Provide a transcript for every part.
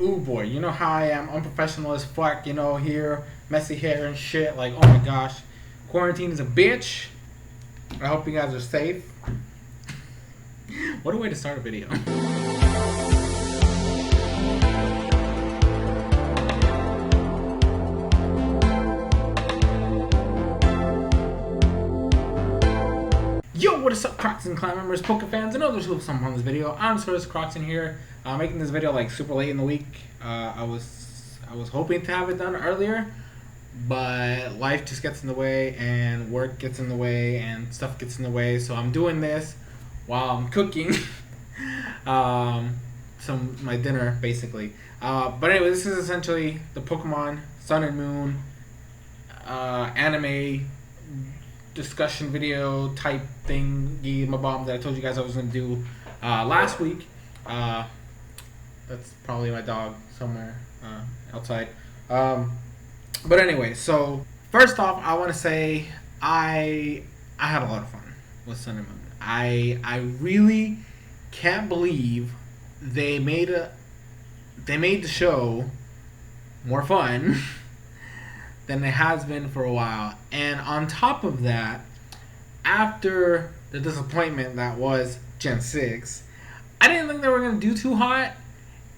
Ooh boy, you know how I am, unprofessional as fuck, here, messy hair and shit, like, oh my gosh. Quarantine is a bitch. I hope you guys are safe. What a way to start a video. Yo, what is up, Crockxen clan members, Poke fans, and others who have come on this video? I'm SoresanCrockxen here, making this video like super late in the week. I was hoping to have it done earlier, but life just gets in the way, and work gets in the way, and stuff gets in the way. So I'm doing this while I'm cooking my dinner basically. But anyway, this is essentially the Pokemon Sun and Moon anime discussion video type thing, my bomb that I told you guys I was going to do last week. That's probably my dog somewhere outside. But anyway, so first off, I want to say I had a lot of fun with Sun and Moon. I really can't believe they made the show more fun than it has been for a while. And on top of that, after the disappointment that was Gen 6, I didn't think they were going to do too hot,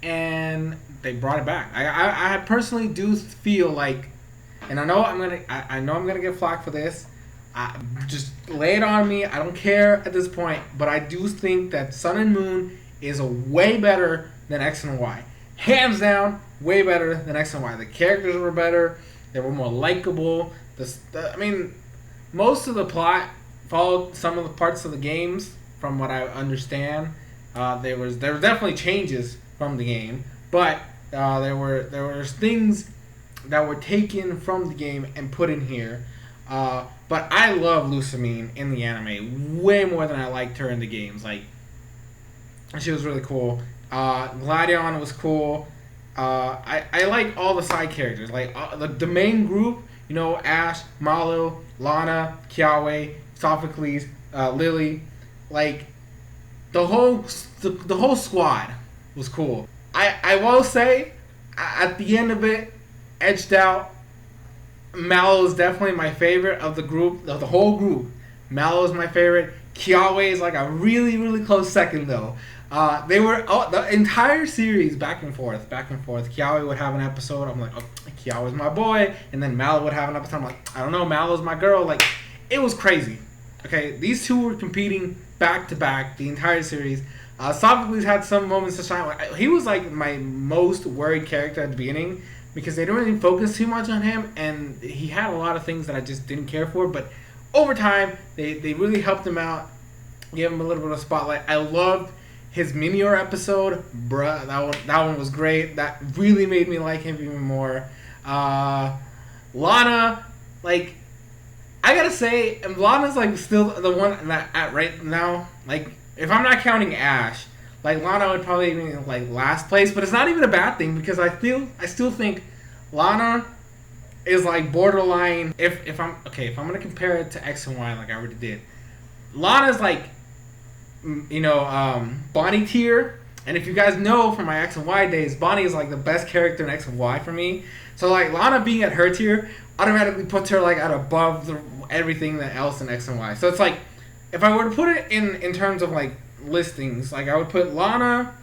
and they brought it back. I personally do feel like, and I know I'm gonna get flack for this. Just lay it on me. I don't care at this point, but I do think that Sun and Moon is way better than X and Y. Hands down, way better than X and Y. The characters were better. They were more likable. Most of the plot followed some of the parts of the games, from what I understand. There were definitely changes from the game, but there were things that were taken from the game and put in here. But I love Lusamine in the anime way more than I liked her in the games. Like, she was really cool. Gladion was cool. I like all the side characters, like the main group. Ash, Malo, Lana, Kiawe, Sophocles, Lily, like the whole squad was cool. I will say, at the end of it, edged out. Malo is definitely my favorite of the group, of the whole group. Malo is my favorite. Kiawe is like a really, really close second though. They were the entire series back and forth. Kiawe would have an episode. I'm like, oh, Kiawe's my boy, and then Malo would have an episode. I'm like, I don't know, Malo's my girl. Like, it was crazy. Okay, these two were competing back to back the entire series. Sophocles had some moments to shine. He was like my most worried character at the beginning because they didn't really focus too much on him, and he had a lot of things that I just didn't care for. But over time, they really helped him out, gave him a little bit of spotlight. I loved his Minior episode, bruh. That one was great. That really made me like him even more. Lana, like, I gotta say, Lana's like still the one that at right now, like, if I'm not counting Ash, like, Lana would probably be like last place, but it's not even a bad thing because I still think Lana is like borderline. If I'm gonna compare it to X and Y like I already did, Lana's like, Bonnie tier. And if you guys know from my X and Y days, Bonnie is like the best character in X and Y for me. So like Lana being at her tier automatically puts her like at above everything else in X and Y. So it's like, if I were to put it in terms of like listings, like I would put Lana,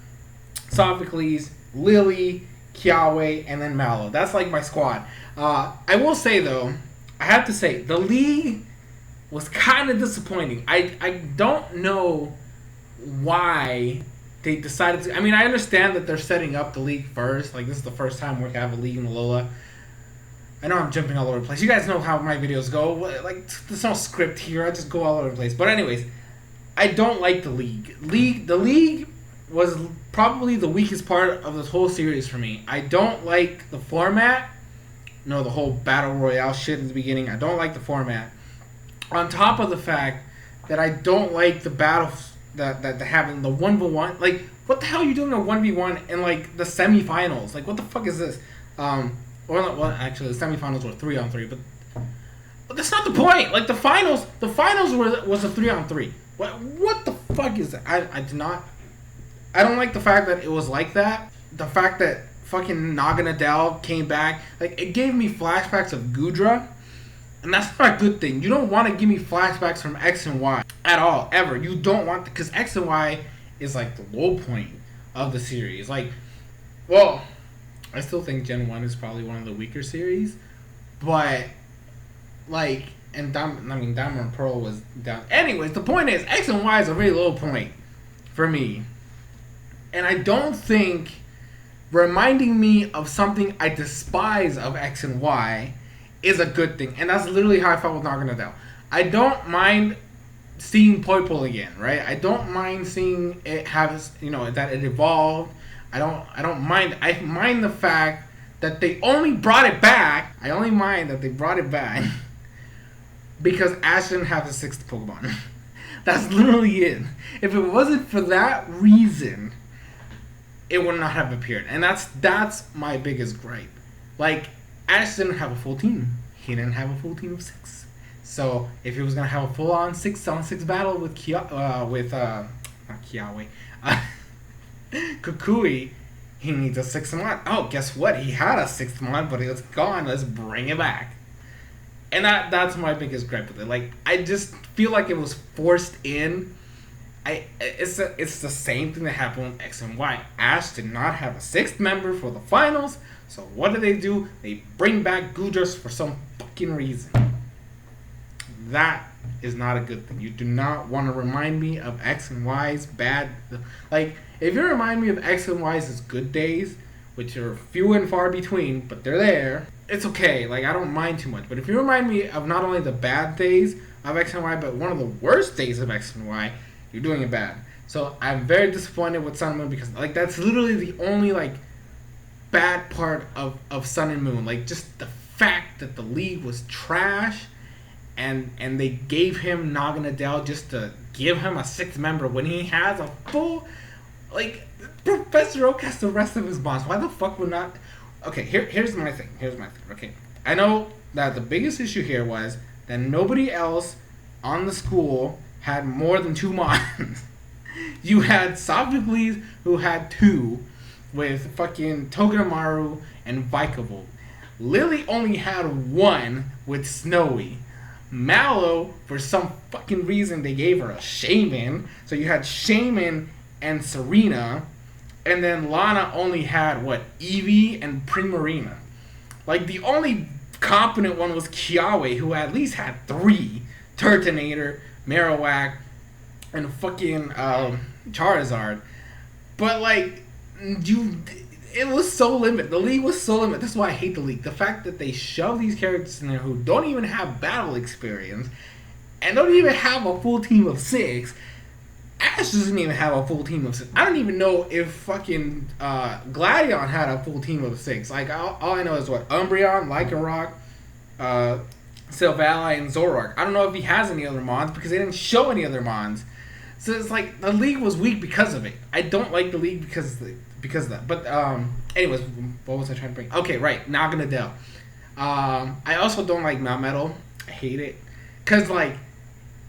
Sophocles, Lily, Kiawe, and then Malo. That's like my squad. I will say though, I have to say the league was kind of disappointing. I don't know why they decided to. I understand that they're setting up the league first. Like, this is the first time we're gonna have a league in Alola. I know I'm jumping all over the place. You guys know how my videos go. Like, there's no script here. I just go all over the place. But anyways, I don't like the league. The league was probably the weakest part of this whole series for me. I don't like the format. The whole battle royale shit in the beginning. I don't like the format. On top of the fact that I don't like the battles that having the 1v1. Like, what the hell are you doing a 1v1 in like the semifinals? Like, what the fuck is this? Actually, the semifinals were 3-on-3, but that's not the point. Like, the finals was a 3-on-3. What the fuck is that? I don't like the fact that it was like that. The fact that fucking Naganadel came back. Like, it gave me flashbacks of Gudra. And that's not a good thing. You don't want to give me flashbacks from X and Y at all, ever. You don't want... Because X and Y is, like, the low point of the series. Like, well, I still think Gen 1 is probably one of the weaker series. But, like... And Diamond and Pearl was down. Anyways, the point is, X and Y is a very low point for me. And I don't think reminding me of something I despise of X and Y is a good thing. And that's literally how I felt with Naganadel. I don't mind seeing Poipole again, right? I don't mind seeing it have, that it evolved. I don't mind. I mind the fact that they only brought it back. I only mind that they brought it back because Ash didn't have the 6th Pokemon. That's literally it. If it wasn't for that reason, it would not have appeared. And that's my biggest gripe. Like, Ash didn't have a full team. He didn't have a full team of 6. So if he was gonna have a full-on 6-on-6 battle with Kukui, he needs a 6th mon. Oh, guess what? He had a 6th mon, but it's gone. Let's bring it back. And that's my biggest gripe with it. Like, I just feel like it was forced in. It's the same thing that happened with X and Y. Ash did not have a 6th member for the finals, so what do? They bring back Gudras for some fucking reason. That is not a good thing. You do not want to remind me of X and Y's bad... Like, if you remind me of X and Y's good days, which are few and far between, but they're there, it's okay. Like, I don't mind too much. But if you remind me of not only the bad days of X and Y, but one of the worst days of X and Y, you're doing it bad. So I'm very disappointed with Sun and Moon because, like, that's literally the only, like, bad part of Sun and Moon. Like, just the fact that the league was trash and they gave him Naganadel just to give him a 6th member when he has a full... Like, Professor Oak has the rest of his bonds. Why the fuck would not... Okay, here's my thing. Okay, I know that the biggest issue here was that nobody else on the school had more than 2 Mons. You had Sophocles, who had 2, with fucking Togedemaru and Vikavolt. Lily only had 1 with Snowy. Mallow, for some fucking reason, they gave her a Shaman. So you had Shaman and Serena. And then Lana only had, Eevee and Primarina. Like, the only competent one was Kiawe, who at least had 3. Turtonator, Marowak, and fucking Charizard. But, like, it was so limited. The league was so limited. That's why I hate the league. The fact that they shove these characters in there who don't even have battle experience and don't even have a full team of 6. Ash doesn't even have a full team of 6. I don't even know if fucking Gladion had a full team of 6. Like, all I know is Umbreon, Lycanroc, Silvally, and Zoroark. I don't know if he has any other Mons because they didn't show any other Mons. So it's like, the league was weak because of it. I don't like the league because of that. But, anyways, what was I trying to bring? Okay, right, Naganadel. I also don't like Melmetal. I hate it. Because, like,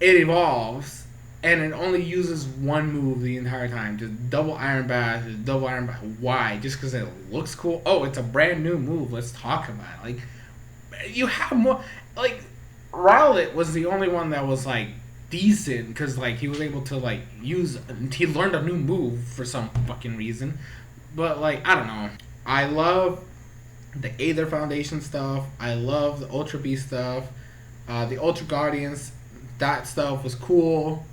it evolves. And it only uses 1 move the entire time. Just double Iron Bash, double Iron Bash. Why? Just because it looks cool? Oh, it's a brand new move. Let's talk about it. Like, you have more... Like, Rowlet was the only one that was, like, decent. Because, like, he was able to, like, use... He learned a new move for some fucking reason. But, like, I don't know. I love the Aether Foundation stuff. I love the Ultra Beast stuff. The Ultra Guardians. That stuff was cool.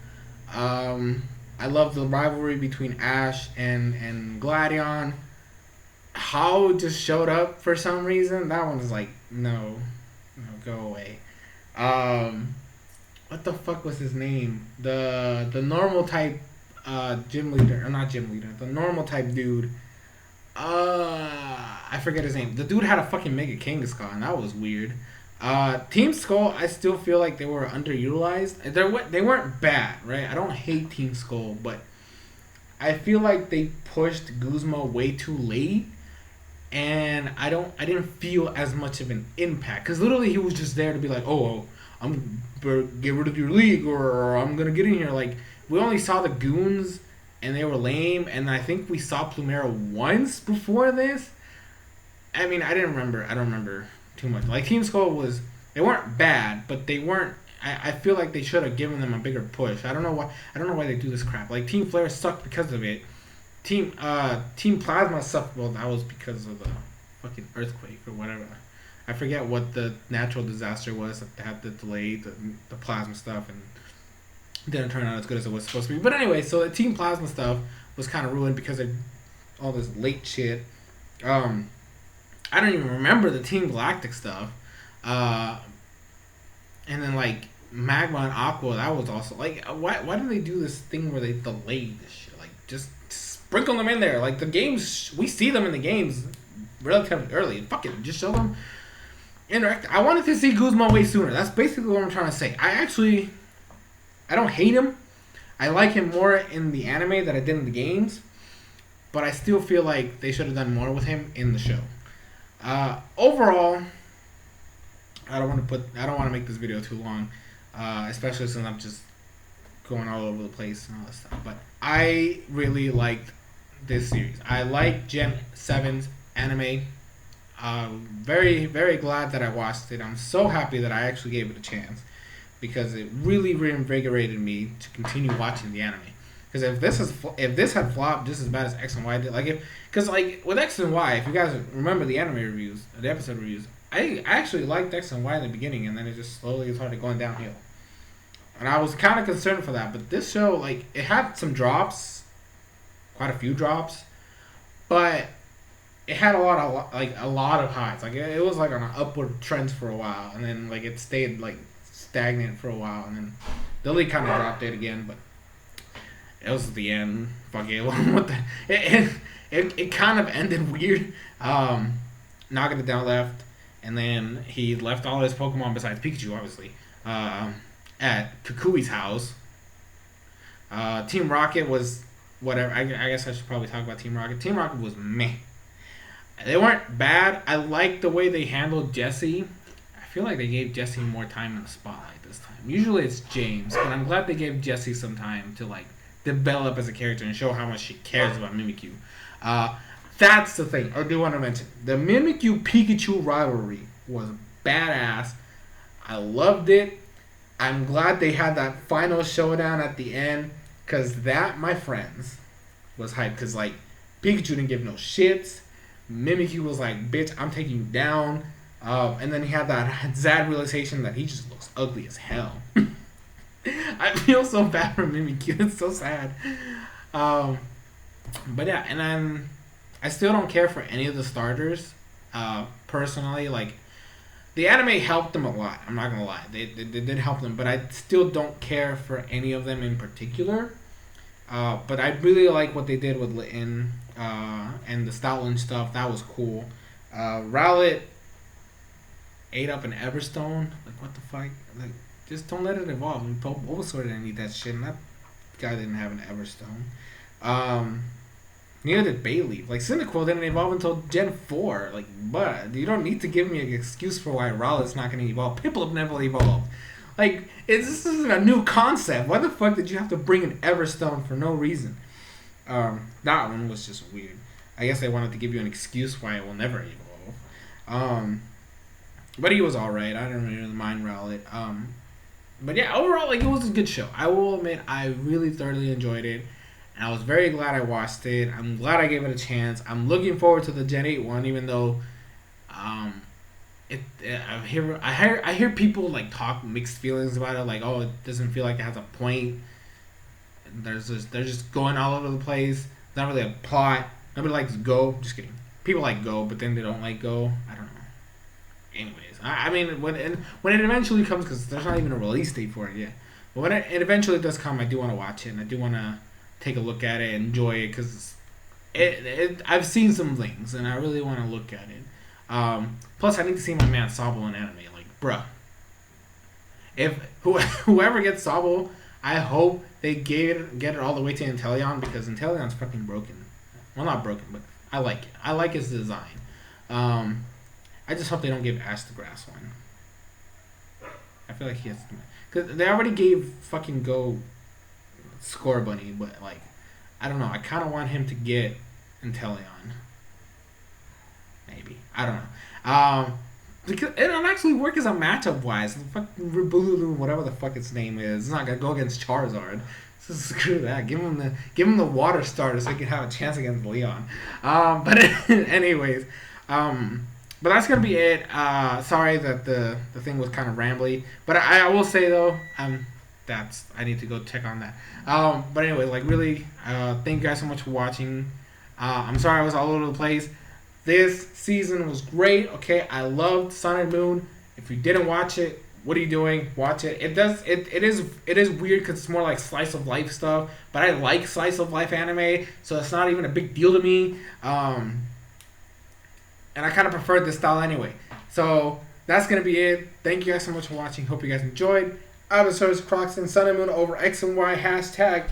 I love the rivalry between Ash and Gladion. How just showed up for some reason. That one is like, no, go away. What the fuck was his name? The normal type gym leader, or not gym leader, the normal type dude. I forget his name. The dude had a fucking Mega Kangaskhan. That was weird. Team Skull, I still feel like they were underutilized. They weren't bad, right? I don't hate Team Skull, but I feel like they pushed Guzma way too late, and I didn't feel as much of an impact. Because literally he was just there to be like, oh, I'm gonna get rid of your league, or I'm gonna get in here. Like, we only saw the goons, and they were lame, and I think we saw Plumera once before this. I mean, I didn't remember. I don't remember too much. Like Team Skull was, they weren't bad, but they weren't. I feel like they should have given them a bigger push. I don't know why. I don't know why they do this crap. Like Team Flare sucked because of it. Team Plasma sucked. Well, that was because of the fucking earthquake or whatever. I forget what the natural disaster was that had to delay the plasma stuff and didn't turn out as good as it was supposed to be. But anyway, so the Team Plasma stuff was kind of ruined because of all this late shit. I don't even remember the Team Galactic stuff. And then like Magma and Aqua, that was also like why do they do this thing where they delay this shit? Like just sprinkle them in there. Like the games, we see them in the games relatively early. Fuck it, just show them interact. I wanted to see Guzma way sooner. That's basically what I'm trying to say. I don't hate him. I like him more in the anime than I did in the games, but I still feel like they should have done more with him in the show. Overall, I don't want to make this video too long, especially since I'm just going all over the place and all that stuff. But I really liked this series. I like Gen 7's anime. Very, very glad that I watched it. I'm so happy that I actually gave it a chance because it really reinvigorated me to continue watching the anime. Because if this had flopped just as bad as X and Y did, because with X and Y, if you guys remember the anime reviews, the episode reviews, I actually liked X and Y in the beginning, and then it just slowly started going downhill. And I was kind of concerned for that. But this show, it had some drops, quite a few drops, but it had a lot of highs. It was on an upward trend for a while, and then it stayed stagnant for a while, and then Lily kind of dropped it again. But it was the end. Fuck it. What the? It kind of ended weird. Nagata down left, and then he left all his Pokemon besides Pikachu, obviously, at Kukui's house. Team Rocket was whatever. I guess I should probably talk about Team Rocket. Team Rocket was meh. They weren't bad. I liked the way they handled Jessie. I feel like they gave Jessie more time in the spotlight this time. Usually it's James, but I'm glad they gave Jessie some time to develop as a character and show how much she cares about Mimikyu. That's the thing I do want to mention. The Mimikyu Pikachu rivalry was badass. I loved it. I'm glad they had that final showdown at the end, because that, my friends, was hype. Because Pikachu didn't give no shits. Mimikyu was like, bitch, I'm taking you down. And then he had that sad realization that he just looks ugly as hell. I feel so bad for Mimikyu. It's so sad. But yeah, and then I still don't care for any of the starters. Personally, the anime helped them a lot. I'm not gonna lie, they did help them, but I still don't care for any of them in particular. But I really like what they did with Litten and the Stoutland stuff. That was cool. Rowlet ate up an Everstone. What the fuck? Just don't let it evolve. Bulbasaur didn't need that shit, and that guy didn't have an Everstone. Neither did Bayleaf. Cyndaquil didn't evolve until Gen 4. But you don't need to give me an excuse for why Rowlet's not going to evolve. Piplup never evolved. This isn't a new concept. Why the fuck did you have to bring an Everstone for no reason? That one was just weird. I guess they wanted to give you an excuse why it will never evolve. But he was alright. I didn't really mind Rowlet. But yeah, overall, it was a good show. I will admit, I really thoroughly enjoyed it. And I was very glad I watched it. I'm glad I gave it a chance. I'm looking forward to the Gen 8 one, even though I hear people talk mixed feelings about it, oh, it doesn't feel like it has a point. And they're just going all over the place. It's not really a plot. Nobody likes Go. Just kidding. People like Go, but then they don't like Go. I don't know. Anyways, I mean, when it eventually comes, because there's not even a release date for it yet. But when it eventually does come, I do want to watch it, and I do want to take a look at it, enjoy it, because I've seen some things, and I really want to look at it. Plus, I need to see my man Sabo in anime. Bruh. If whoever gets Sabo, I hope they get it all the way to Inteleon, because Inteleon's fucking broken. Well, not broken, but I like it. I like his design. I just hope they don't give Ash the grass one. I feel like he has to. Because they already gave fucking Go Score Bunny, but I don't know. I kind of want him to get Inteleon. Maybe. I don't know. Because it'll actually work as a matchup wise. Fucking Ribulu, whatever the fuck its name is, it's not gonna go against Charizard. So screw that. Give him the water starter so he can have a chance against Leon. But anyways, but that's gonna be it. Sorry that the thing was kind of rambly, but I will say though, I need to go check on that. But anyway, like really, thank you guys so much for watching. I'm sorry I was all over the place. This season was great. Okay, I loved Sun and Moon. If you didn't watch it, what are you doing? Watch it. It is weird because it's more like slice of life stuff. But I like slice of life anime, so it's not even a big deal to me. And I kind of prefer this style anyway. So that's gonna be it. Thank you guys so much for watching. Hope you guys enjoyed. I was SoresanCrockxen, Sun and Moon over X and Y hashtag.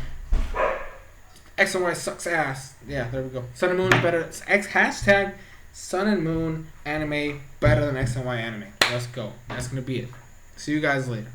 X and Y sucks ass. Yeah, there we go. Sun and Moon better. Hashtag Sun and Moon anime better than X and Y anime. Let's go. That's gonna be it. See you guys later.